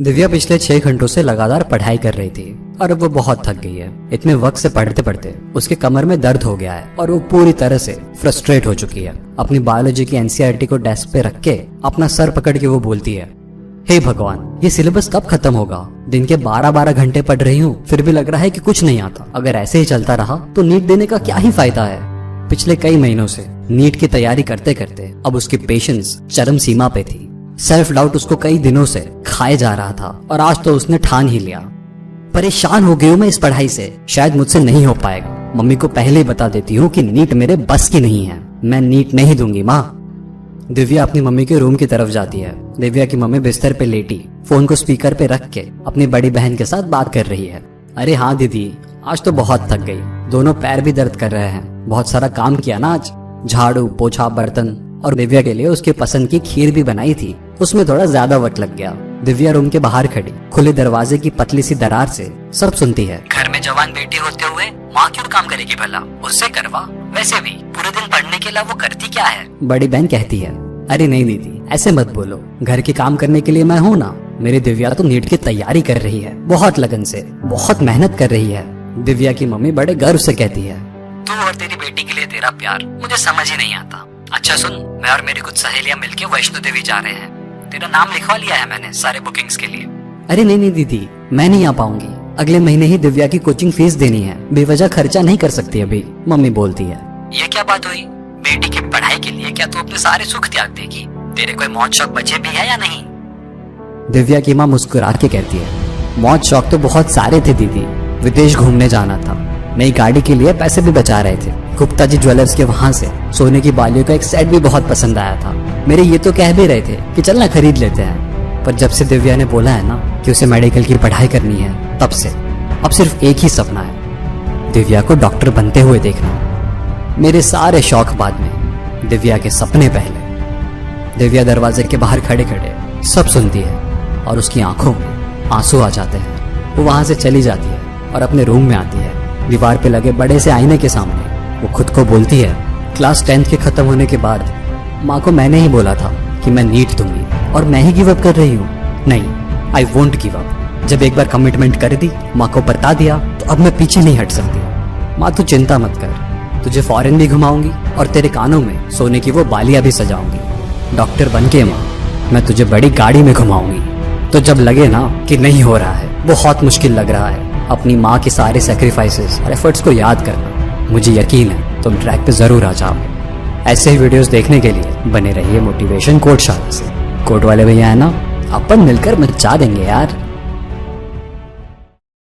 दिव्या पिछले 6 घंटों से लगातार पढ़ाई कर रही थी और अब वो बहुत थक गई है। इतने वक्त से पढ़ते पढ़ते उसके कमर में दर्द हो गया है और वो पूरी तरह से फ्रस्ट्रेट हो चुकी है। अपनी बायोलॉजी की एनसीईआरटी को डेस्क पे रख के अपना सर पकड़ के वो बोलती है, हे भगवान, ये सिलेबस कब खत्म होगा? दिन के 12-12 घंटे पढ़ रही हूँ, फिर भी लग रहा है कि कुछ नहीं आता। अगर ऐसे ही चलता रहा तो नीट देने का क्या ही फायदा है। पिछले कई महीनों से नीट की तैयारी करते करते अब उसकी पेशेंस चरम सीमा पे थी। सेल्फ डाउट उसको कई दिनों से खाए जा रहा था और आज तो उसने ठान ही लिया। परेशान हो गई हूँ मैं इस पढ़ाई से, शायद मुझसे नहीं हो पाएगा। मम्मी को पहले ही बता देती हूँ कि नीट मेरे बस की नहीं है, मैं नीट नहीं दूंगी माँ। दिव्या अपनी मम्मी के रूम की तरफ जाती है। दिव्या की मम्मी बिस्तर पे लेटी फोन को स्पीकर पे रख के अपनी बड़ी बहन के साथ बात कर रही है। अरे हाँ दीदी, आज तो बहुत थक गई, दोनों पैर भी दर्द कर रहे हैं, बहुत सारा काम किया ना आज, झाड़ू पोछा बर्तन, और दिव्या के लिए उसके पसंद की खीर भी बनाई थी, उसमें थोड़ा ज्यादा वक्त लग गया। दिव्या रूम के बाहर खड़ी खुले दरवाजे की पतली सी दरार से सब सुनती है। घर में जवान बेटी होते हुए माँ क्यों काम करेगी भला, उससे करवा। वैसे भी पूरे दिन पढ़ने के अलावा वो करती क्या है? बड़ी बहन कहती है, अरे नहीं दीदी, ऐसे मत बोलो, घर के काम करने के लिए मैं हूँ ना। मेरी दिव्या तो नीट की तैयारी कर रही है, बहुत लगन से, बहुत मेहनत कर रही है। दिव्या की मम्मी बड़े गर्व से कहती है, तू और तेरी बेटी के लिए तेरा प्यार मुझे समझ ही नहीं आता। अच्छा सुन, मैं और मेरी कुछ सहेलियां मिलके वैष्णो देवी जा रहे हैं, तेरा नाम लिखवा लिया है मैंने सारे बुकिंग्स के लिए। अरे नहीं दीदी, मैं नहीं आ पाऊंगी, अगले महीने ही दिव्या की कोचिंग फीस देनी है, बेवजह खर्चा नहीं कर सकती अभी, मम्मी बोलती है। ये क्या बात हुई? बेटी की पढ़ाई के लिए क्या तू अपने सारे सुख त्याग देगी? तेरे कोई मौज शौक बचे भी है या नहीं? दिव्या की माँ मुस्कुरा के कहती है, मौज शौक तो बहुत सारे थे दीदी, विदेश घूमने जाना था, नई गाड़ी के लिए पैसे भी बचा रहे थे, गुप्ता जी ज्वेलर्स के वहां से सोने की बालियों का एक सेट भी बहुत पसंद आया था। मेरे ये तो कह भी रहे थे कि चलना खरीद लेते हैं, पर जब से दिव्या ने बोला है ना कि उसे मेडिकल की पढ़ाई करनी है, तब से अब सिर्फ एक ही सपना है, दिव्या को डॉक्टर बनते हुए देखना। मेरे सारे शौक बाद में, दिव्या के सपने पहले। दिव्या दरवाजे के बाहर खड़े खड़े सब सुनती है और उसकी आंखों में आंसू आ जाते हैं। वो वहां से चली जाती है और अपने रूम में आती है। दीवार पे लगे बड़े से आईने के सामने वो खुद को बोलती है, क्लास 10th के खत्म होने के बाद माँ को मैंने ही बोला था कि मैं नीट दूंगी और मैं ही गिव अप कर रही हूँ। नहीं, आई वोंट गिव अप। जब एक बार कमिटमेंट कर दी, माँ को बता दिया, तो अब मैं पीछे नहीं हट सकती। माँ तू चिंता मत कर, तुझे फॉरेन भी घुमाऊंगी और तेरे कानों में सोने की वो बालियां भी सजाऊंगी। डॉक्टर बन के माँ मैं तुझे बड़ी गाड़ी में घुमाऊंगी। तो जब लगे ना कि नहीं हो रहा है, बहुत मुश्किल लग रहा है, अपनी माँ के सारे सैक्रिफाइसेस और एफर्ट्स को याद करना, मुझे यकीन है तुम ट्रैक पे जरूर आ जाओगे। ऐसे ही वीडियोस देखने के लिए बने रहिए मोटिवेशन कोड शाला से। कोड वाले भैया है ना, अपन मिलकर मचा देंगे यार।